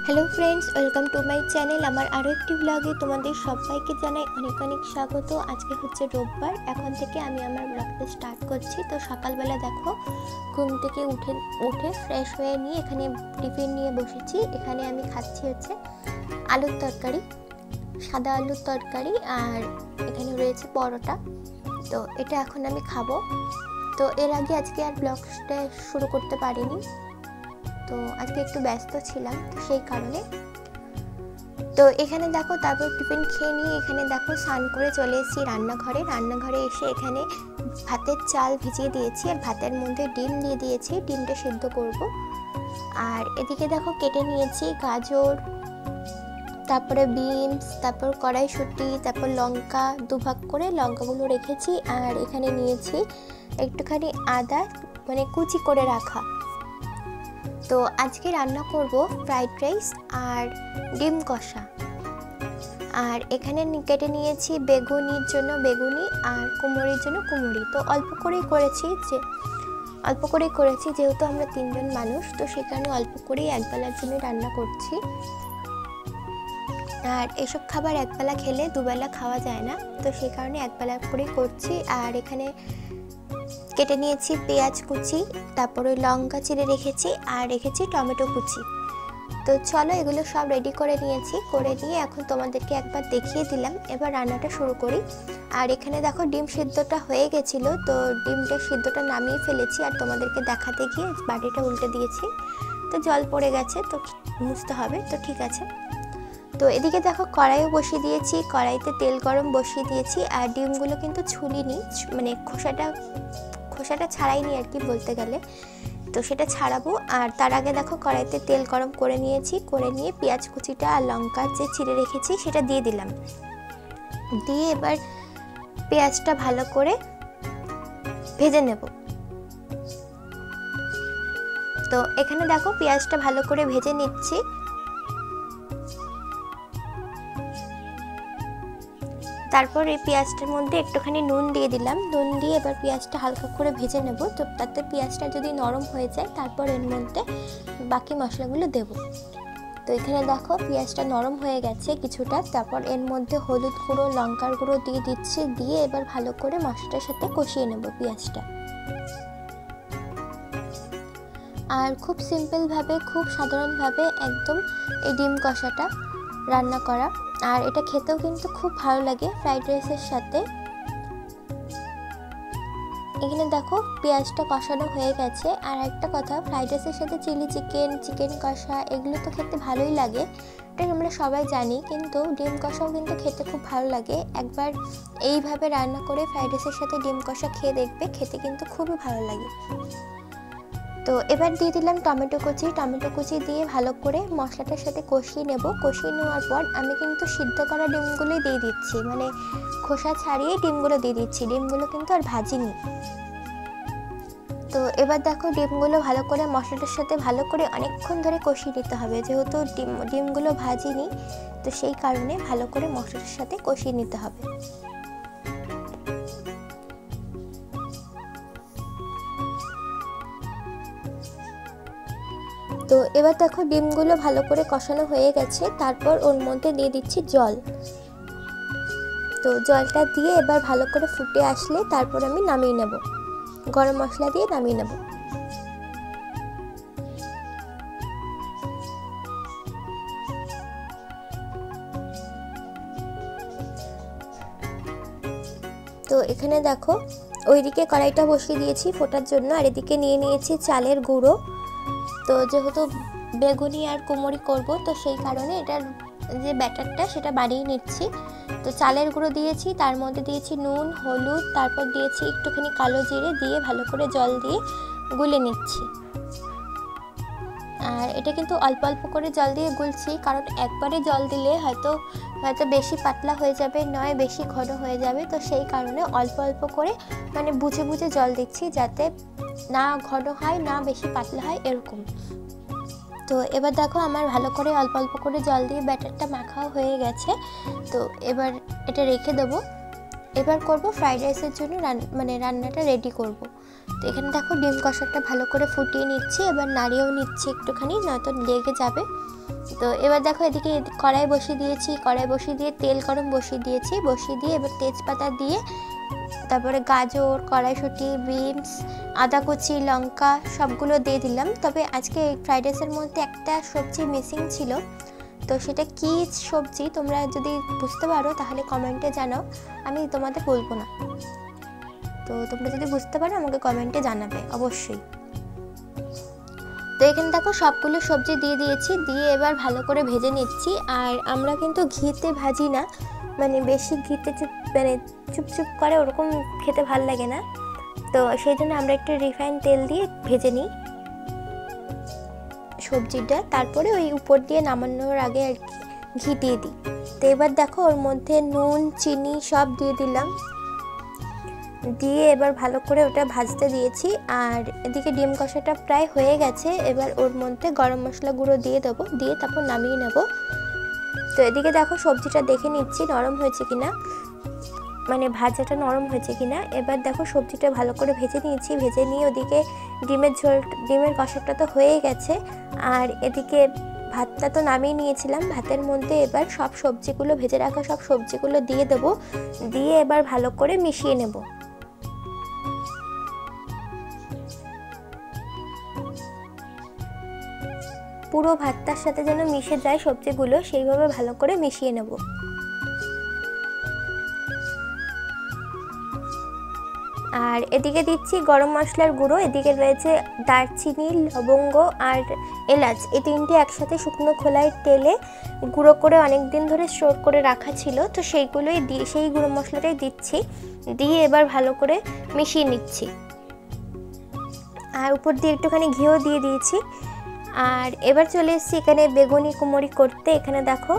Hello friends, welcome to my channel. আমার আরও একটি ব্লগে তোমাদের সবাইকে জানাই অনেক অনেক স্বাগত। আজকে হচ্ছে রোববার, এখন থেকে আমি আমার ব্লগটা স্টার্ট করছি। তো সকালবেলা দেখো ঘুম থেকে উঠে ফ্রেশ হয়ে নিয়ে এখানে টিফিন নিয়ে বসেছি। এখানে আমি খাচ্ছি হচ্ছে আলুর তরকারি, সাদা আলুর তরকারি, আর এখানে রয়েছে পরোটা। তো এটা এখন আমি খাবো। তো এর আগে আজকে আর ব্লগটা শুরু করতে পারিনি, তো আজকে একটু ব্যস্ত ছিলাম, তো সেই কারণে। তো এখানে দেখো তারপর টিফিন খেয়ে নিয়ে এখানে দেখো স্নান করে চলে এসেছি রান্নাঘরে এসে এখানে ভাতের চাল ভিজিয়ে দিয়েছি আর ভাতের মধ্যে ডিম দিয়ে দিয়েছি, ডিমটা সিদ্ধ করব। আর এদিকে দেখো কেটে নিয়েছি গাজর, তারপরে বিনস, তারপর কড়াইশুঁটি, তারপর লঙ্কা দুভাগ করে লঙ্কাগুলো রেখেছি। আর এখানে নিয়েছি একটুখানি আদা, মানে কুচি করে রাখা। তো আজকে রান্না করব ফ্রাইড রাইস আর ডিম কষা। আর এখানে কেটে নিয়েছি বেগুনির জন্য বেগুনি আর কুমড়ির জন্য কুমড়ি। তো অল্প করেই করেছি যেহেতু আমরা 3 জন মানুষ, তো সেই কারণে অল্প করেই একবেলার জন্য রান্না করছি। আর এসব খাবার একবেলা খেলে দুবেলা খাওয়া যায় না, তো সেই কারণে একবেলা করেই করছি। আর এখানে কেটে নিয়েছি পেঁয়াজ কুচি, তারপরে লঙ্কা চিড়ে রেখেছি আর রেখেছি টমেটো কুচি। তো চলো এগুলো সব রেডি করে নিয়ে এখন তোমাদেরকে একবার দেখিয়ে দিলাম। এবার রান্নাটা শুরু করি। আর এখানে দেখো ডিম সিদ্ধটা হয়ে গেছিলো, তো ডিমটা সিদ্ধটা নামিয়ে ফেলেছি আর তোমাদেরকে দেখাতে গিয়ে বাটিটা উল্টে দিয়েছি, তো জল পড়ে গেছে, তো মুছতে হবে, তো ঠিক আছে। তো এদিকে দেখো কড়াইও বসিয়ে দিয়েছি, কড়াইতে তেল গরম বসিয়ে দিয়েছি। আর ডিমগুলো কিন্তু ছুলিনি, মানে খোসাটা ছাড়াইনি আর কি বলতে গেলে, তো সেটা ছাড়াবো। আর তার আগে দেখো কড়াইতে তেল গরম করে নিয়ে পেঁয়াজ কুচিটা আর লঙ্কা যে চিড়ে রেখেছি সেটা দিয়ে দিলাম। দিয়ে এবার পেঁয়াজটা ভালো করে ভেজে নেব। তো এখানে দেখো পেঁয়াজটা ভালো করে ভেজে নিচ্ছি। তারপর এই পেঁয়াজটার মধ্যে একটুখানি নুন দিয়ে দিলাম, নুন দিয়ে এবার পেঁয়াজটা হালকা করে ভেজে নেব। তো তাতে পেঁয়াজটা যদি নরম হয়ে যায় তারপর এর মধ্যে বাকি মশলাগুলো দেব। তো এখানে দেখো পেঁয়াজটা নরম হয়ে গেছে কিছুটা, তারপর এর মধ্যে হলুদ গুঁড়ো, লঙ্কার গুঁড়ো দিয়ে দিচ্ছি। দিয়ে এবার ভালো করে মশলাটার সাথে কষিয়ে নেব পেঁয়াজটা। আর খুব সিম্পলভাবে, খুব সাধারণভাবে একদম এই ডিম কষাটা রান্না করা। আর এটা খেতেও কিন্তু খুব ভালো লাগে ফ্রাইড রাইসের সাথে। এখানে দেখো পেঁয়াজটা কষানো হয়ে গেছে। আর একটা কথা, ফ্রাইড রাইসের সাথে চিলি চিকেন কষা এগুলো তো খেতে ভালোই লাগে, এটা আমরা সবাই জানি, কিন্তু ডিম কষাও কিন্তু খেতে খুব ভালো লাগে। একবার এইভাবে রান্না করে ফ্রাইড রাইসের সাথে ডিম কষা খেয়ে দেখবে, খেতে কিন্তু খুবই ভালো লাগে। তো এবার দিয়ে দিলাম টমেটো কুচি দিয়ে ভালো করে মশলাটার সাথে কষিয়ে নেওয়ার পর আমি কিন্তু সিদ্ধ করা ডিমগুলোই দিয়ে দিচ্ছি, মানে খোসা ছাড়িয়ে ডিমগুলো দিয়ে দিচ্ছি, ডিমগুলো কিন্তু আর ভাজিনি। তো এবার দেখো ডিমগুলো ভালো করে মশলাটার সাথে ভালো করে অনেকক্ষণ ধরে কষিয়ে নিতে হবে, যেহেতু ডিমগুলো ভাজিনি, তো সেই কারণে ভালো করে মশলাটার সাথে কষিয়ে নিতে হবে। তো এবার দেখো ডিমগুলো ভালো করে কষানো হয়ে গেছে, তারপর ওর মধ্যে দিয়ে দিচ্ছি জল। তো জলটা দিয়ে এবার ভালো করে ফুটে আসলে তারপর আমি নামিয়ে নেব, গরম মশলা দিয়ে নামিয়ে নেব। তো এখানে দেখো ওইদিকে কড়াইটা বসিয়ে দিয়েছি ফোটার জন্য, আর এদিকে নিয়ে নিয়েছি চালের গুঁড়ো। তো যেহেতু বেগুনি আর কুমড়ি করব, তো সেই কারণে এটার যে ব্যাটারটা সেটা বানিয়ে নিচ্ছি। তো চালের গুঁড়ো দিয়েছি, তার মধ্যে দিয়েছি নুন, হলুদ, তারপর দিয়েছি একটুখানি কালো জিরে, দিয়ে ভালো করে জল দিয়ে গুলে নিচ্ছি। আর এটা কিন্তু অল্প অল্প করে জল দিয়ে গুলছি, কারণ একবারে জল দিলে হয়তো বেশি পাতলা হয়ে যাবে, নয় বেশি ঘন হয়ে যাবে, তো সেই কারণে অল্প অল্প করে মানে বুঝে বুঝে জল দিচ্ছি, যাতে না ঘন হয় না বেশি পাতলা হয় এরকম। তো এবার দেখো আমার ভালো করে অল্প অল্প করে জল দিয়ে ব্যাটারটা মাখাও হয়ে গেছে। তো এবার এটা রেখে দেবো। এবার করব ফ্রাইড রাইসের জন্য রান্নাটা রেডি করব। তো এখানে দেখো ডিম কষাটা ভালো করে ফুটিয়ে নিচ্ছি, এবার নাড়িয়েও নিচ্ছি একটুখানি, নয়তো লেগে যাবে। তো এবার দেখো এদিকে কড়াই বসিয়ে দিয়েছি, কড়াই বসিয়ে দিয়ে তেল গরম বসিয়ে দিয়েছি, বসিয়ে দিয়ে এবার তেজপাতা দিয়ে তারপরে গাজর, কড়াইশুঁটি, বিনস, আদা কুচি, লঙ্কা সবগুলো দিয়ে দিলাম। তবে আজকে এই ফ্রাইড রাইসের মধ্যে একটা সবজি মিসিং ছিল, তো সেটা কী সবজি তোমরা যদি বুঝতে পারো তাহলে কমেন্টে জানাও, আমি তোমাদের বলবো না। তো তোমরা যদি বুঝতে পারো আমাকে কমেন্টে জানাবে অবশ্যই। তো এখানে দেখো সবগুলো সবজি দিয়ে দিয়েছি, দিয়ে এবার ভালো করে ভেজে নিচ্ছি। আর আমরা কিন্তু ঘিতে ভাজি না, বেশি ঘিতে চুপচুপ করে ওরকম খেতে ভাল লাগে না, তো সেই জন্য আমরা একটু রিফাইন তেল দিয়ে ভেজে নিই সবজিটা, তারপরে ওই উপর দিয়ে নামানোর আগে আর কি ঘি দিয়ে দিই। তো এবার দেখো ওর মধ্যে নুন, চিনি সব দিয়ে দিলাম, দিয়ে এবার ভালো করে ওটা ভাজতে দিয়েছি। আর এদিকে ডিম কষাটা প্রায় হয়ে গেছে, এবার ওর মধ্যে গরম মশলা গুঁড়ো দিয়ে দেবো, দিয়ে তারপর নামিয়ে নেব। তো এদিকে দেখো সবজিটা দেখে নিচ্ছি নরম হয়েছে কিনা, ভাজাটা নরম হয়েছে কিনা। এবার দেখো সবজিটা ভালো করে ভেজে নিয়েছি, ভেজে নিয়ে ওদিকে ডিমের কষাটা তো হয়ে গেছে। আর এদিকে ভাতটা তো নামিয়ে নিয়েছিলাম, ভাতের মধ্যে এবার সব সবজিগুলো, ভেজে রাখা সব সবজিগুলো দিয়ে দেবো, দিয়ে এবার ভালো করে মিশিয়ে নেব। পুরো ভাতটার সাথে যেন মিশে যায় সবজিগুলো, সেইভাবে ভালো করে মিশিয়ে নেব। আর এদিকে দিচ্ছি গরম মশলার গুঁড়ো, এদিকে রয়েছে দারচিনি, লবঙ্গ আর এলাচ, এই তিনটে একসাথে শুকনো খোলায় তেলে গুঁড়ো করে অনেক দিন ধরে স্টোর করে রাখা ছিল, তো সেইগুলোই দিয়ে সেই গুঁড়ো মশলাটাই দিচ্ছি, দিয়ে এবার ভালো করে মিশিয়ে নিচ্ছি। আর উপর দিয়ে একটুখানি ঘিও দিয়ে দিয়েছি। আর এবার চলে এসেছি এখানে বেগুনি কুমড়ি করতে। এখানে দেখো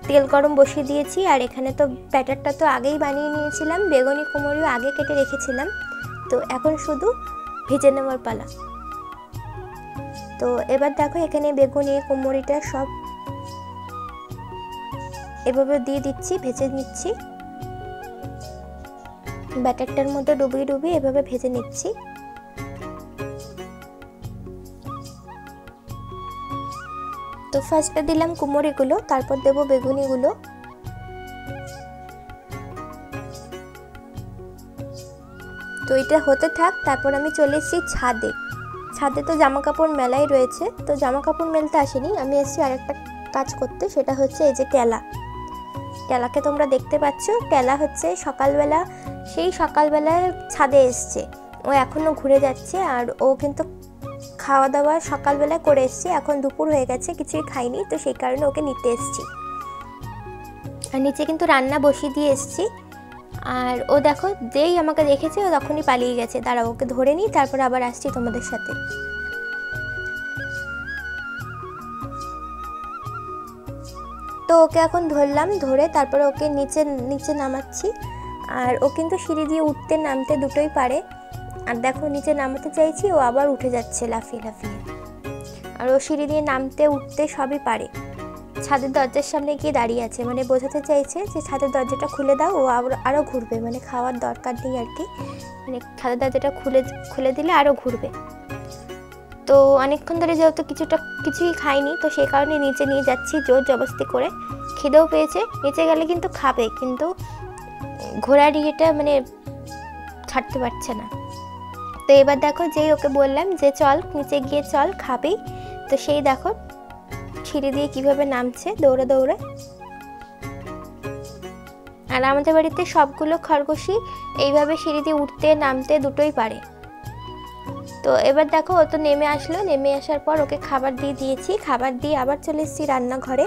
তেল গরম বসিয়ে দিয়েছি, আর এখানে তো ব্যাটারটা তো আগেই বানিয়ে নিয়েছিলাম, বেগুনি কুমড়িও আগে কেটে রেখেছিলাম, তো এখন শুধু ভেজে নেওয়ার পালা। তো এবার দেখো এখানে বেগুনি কুমড়িটা সব এভাবে দিয়ে দিচ্ছি, ভেজে নিচ্ছি, ব্যাটারটার মধ্যে ডুবিয়ে ডুবিয়ে এভাবে ভেজে নিচ্ছি। তো ফার্স্টে দিলাম কুমড়িগুলো, তারপর দেবো বেগুনিগুলো। তো এটা হতে থাক, তারপর আমি চলে এসেছি ছাদে। ছাদে তো জামা কাপড় মেলাই রয়েছে, তো জামা কাপড় মেলতে আসেনি, আমি এসেছি আরেকটা কাজ করতে, সেটা হচ্ছে এই যে টেলাকে তোমরা দেখতে পাচ্ছ। টেলা হচ্ছে সকালবেলা ছাদে এসছে, ও এখনো ঘুরে যাচ্ছে, আর ও কিন্তু খাওয়া দাওয়া সকালবেলা করে এসছি, এখন দুপুর হয়ে গেছে, কিছুই খাইনি, তো সেই কারণে ওকে নিতে এসছি। আর নিচে কিন্তু রান্না বসিয়ে দিয়ে এসছি। আর ও দেখো যেই আমাকে দেখেছে ও তখনই পালিয়ে গেছে, দাঁড়াও ওকে ধরে নিই, তারপর আবার আসছি তোমাদের সাথে। তো ওকে এখন ধরলাম, ধরে তারপরে ওকে নিচে নামাচ্ছি। আর ও কিন্তু সিঁড়ি দিয়ে উঠতে নামতে দুটোই পারে। আর দেখো নিচে নামাতে চাইছি, ও আবার উঠে যাচ্ছে লাফিয়ে লাফিয়ে। আর ও সিঁড়ি দিয়ে নামতে উঠতে সবই পারে। ছাদের দরজার সামনে গিয়ে দাঁড়িয়ে আছে, বোঝাতে চাইছে যে ছাদের দরজাটা খুলে দাও, ও আরও ঘুরবে, খাওয়ার দরকার নেই আর কি, ছাদের দরজাটা খুলে দিলে আরও ঘুরবে। তো অনেকক্ষণ ধরে যেহেতু কিছুই খাইনি, তো সেই কারণে নিচে নিয়ে যাচ্ছি জোর জবরদস্তি করে। খিদেও পেয়েছে, নিচে গেলে কিন্তু খাবে, কিন্তু ঘোড়ার ইয়েটা ছাড়তে পারছে না। তো এবার দেখো যেই ওকে বললাম যে চল নিচে গিয়ে চল খাবি, তো সেই দেখো সিঁড়ি দিয়ে কিভাবে নামছে দৌড়ে দৌড়ে। আর আমাদের বাড়িতে সবগুলো খরগোশই এইভাবে সিঁড়ি দিয়ে উঠতে নামতে দুটোই পারে। তো এবার দেখো ও তো নেমে আসলো, নেমে আসার পর ওকে খাবার দিয়ে দিয়েছি, খাবার দিয়ে আবার চলে এসেছি রান্নাঘরে।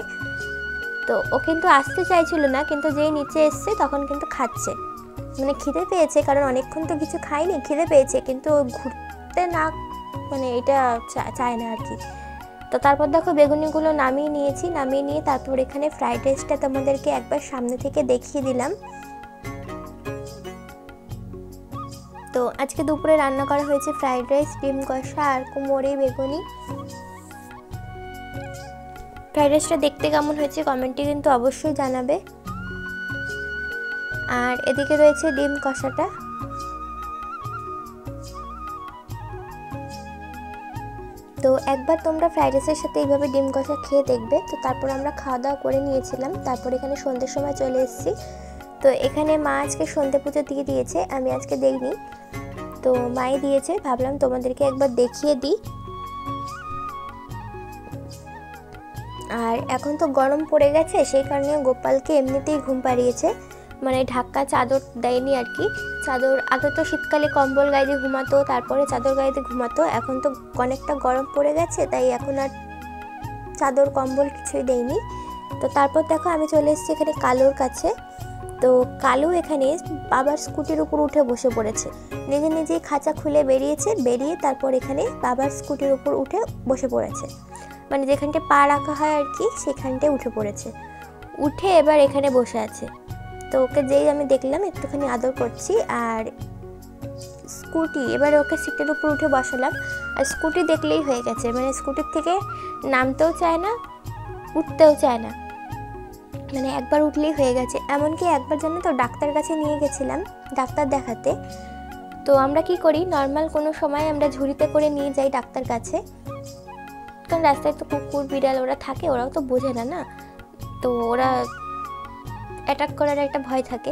তো ও কিন্তু আসতে চাইছিল না, কিন্তু যেই নিচে এসছে তখন কিন্তু খাচ্ছে, খিদে পেয়েছে, কারণ অনেকক্ষণ তো কিছু খাইনি, খিদে পেয়েছে, কিন্তু ঘুরতে না এটা চায় না আর কি। তো তারপর দেখো বেগুনিগুলো নামিয়ে নিয়েছি, নামিয়ে নিয়ে তারপর এখানে ফ্রাইড রাইসটা তোমাদেরকে একবার সামনে থেকে দেখিয়ে দিলাম। তো আজকে দুপুরে রান্না করা হয়েছে ফ্রাইড রাইস, ডিম কষা আর কুমড়ি বেগুনি। ফ্রাইড রাইসটা দেখতে কেমন হয়েছে কমেন্টে কিন্তু অবশ্যই জানাবে। আর এদিকে রয়েছে ডিম কষাটা। তো একবার তোমরা ফ্রাইড রাইসের সাথে এইভাবে ডিম কষা খেয়ে দেখবে। তো তারপর আমরা খাওয়া দাওয়া করে নিয়েছিলাম, তারপর এখানে সন্ধ্যের সময় চলে এসেছি। তো এখানে মা আজকে সন্ধ্যে পুজো দিয়ে দিয়েছে, আমি আজকে দেইনি, তো মাই দিয়েছে, ভাবলাম তোমাদেরকে একবার দেখিয়ে দিই। আর এখন তো গরম পড়ে গেছে, সেই কারণে গোপালকে এমনিতেই ঘুম পাড়িয়েছে, মানে ঢাকা চাদর দেয়নি আর কি। চাদর আগে তো শীতকালে কম্বল গায়ে দিয়ে ঘুমাতো, তারপরে চাদর গায়ে দিয়ে ঘুমাতো, এখন তো অনেকটা গরম পড়ে গেছে, তাই এখন আর চাদর কম্বল কিছুই দেয়নি। তো তারপর দেখো আমি চলে এসেছি এখানে কালুর কাছে। তো কালু এখানে বাবার স্কুটির উপর উঠে বসে পড়েছে, নিজে নিজেই খাঁচা খুলে বেরিয়ে তারপর এখানে বাবার স্কুটির উপর উঠে বসে পড়েছে, মানে যেখানটা পা রাখা হয় আর কি সেখানটায় উঠে পড়েছে, উঠে এবার এখানে বসে আছে। তো ওকে যেই আমি দেখলাম একটুখানি আদর করছি, আর স্কুটি এবার ওকে সিটের উপর উঠে বসালাম। আর স্কুটি দেখলেই হয়ে গেছে, মানে স্কুটির থেকে নামতেও চায় না, উঠতেও চায় না, মানে একবার উঠলেই হয়ে গেছে। এমনকি একবার জানো তো ডাক্তার কাছে নিয়ে গেছিলাম ডাক্তার দেখাতে। তো আমরা কি করি, নর্মাল কোনো সময় আমরা ঝুড়িতে করে নিয়ে যাই ডাক্তার কাছে, কারণ রাস্তায় তো কুকুর বিড়াল ওরা থাকে, ওরাও তো বোঝে না না, তো ওরা অ্যাটাক করার একটা ভয় থাকে।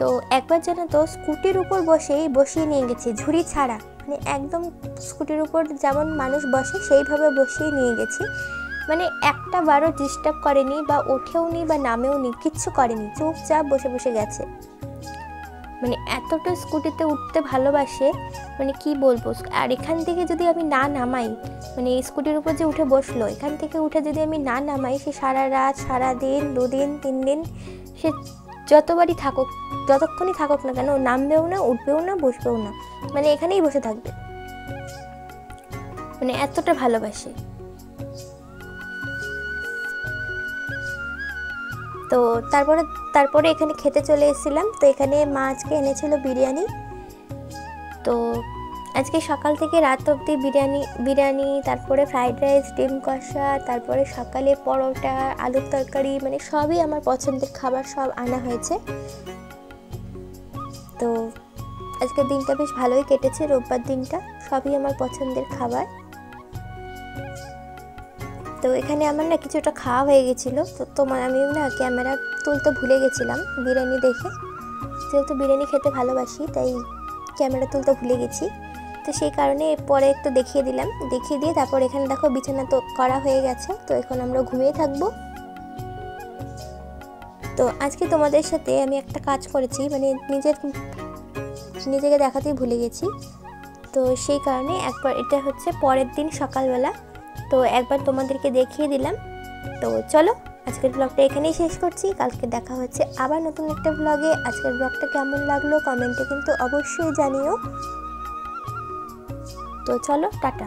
তো একবার জানো তো স্কুটির উপর বসিয়ে নিয়ে গেছি, ঝুড়ি ছাড়া, মানে একদম স্কুটির উপর যেমন মানুষ বসে সেইভাবে বসিয়ে নিয়ে গেছি, মানে একটা বারও ডিস্টার্ব করেনি, বা ওঠেও নি বা নামেও নি, কিচ্ছু করেনি, চুপচাপ বসে বসে গেছে। মানে এতটা স্কুটিতে উঠতে ভালোবাসে, মানে কি বলবো। আর এখান থেকে যদি আমি না নামাই, মানে এই স্কুটির উপর যে উঠে বসলো, এখান থেকে উঠে যদি আমি না নামাই, সে সারা রাত, সারা দিন, 2 দিন 3 দিন, সে যতবারই থাকুক, যতক্ষণই থাকুক না কেন, নামবেও না, উঠবেও না, বসবেও না, মানে এখানেই বসে থাকবে, মানে এতটা ভালোবাসে। তো তারপরে এখানে খেতে চলে এসেছিলাম। তো এখানে মা আজকে এনেছিল বিরিয়ানি। তো আজকে সকাল থেকে রাত অবধি বিরিয়ানি, তারপরে ফ্রাইড রাইস, ডিম কষা, তারপরে সকালে পরোটা, আলুর তরকারি, মানে সবই আমার পছন্দের খাবার সব আনা হয়েছে। তো আজকের দিনটা বেশ ভালোই কেটেছে, রোববার দিনটা, সবই আমার পছন্দের খাবার। তো এখানে আমার না কিছুটা খাওয়া হয়ে গেছিলো, তো আমি না ক্যামেরা তুলতে ভুলে গেছিলাম বিরিয়ানি দেখে, যেহেতু বিরিয়ানি খেতে ভালোবাসি তাই ক্যামেরা তুলতে ভুলে গেছি। তো সেই কারণে পরে একটু দেখিয়ে দিয়ে তারপর এখানে দেখো বিছানা তো করা হয়ে গেছে। তো এখন আমরা ঘুমিয়ে থাকবো। তো আজকে তোমাদের সাথে আমি একটা কাজ করেছি, মানে নিজেকে দেখাতেই ভুলে গেছি। তো সেই কারণে একবার, এটা হচ্ছে পরের দিন সকালবেলা, তো একবার তোমাদেরকে দেখিয়ে দিলাম। তো চলো আজকের ব্লগটা এখানেই শেষ করছি, কালকে দেখা হচ্ছে আবার নতুন একটা ব্লগে। আজকের ব্লগটা কেমন লাগলো কমেন্টে কিন্তু অবশ্যই জানিও। তো চলো, টাটা।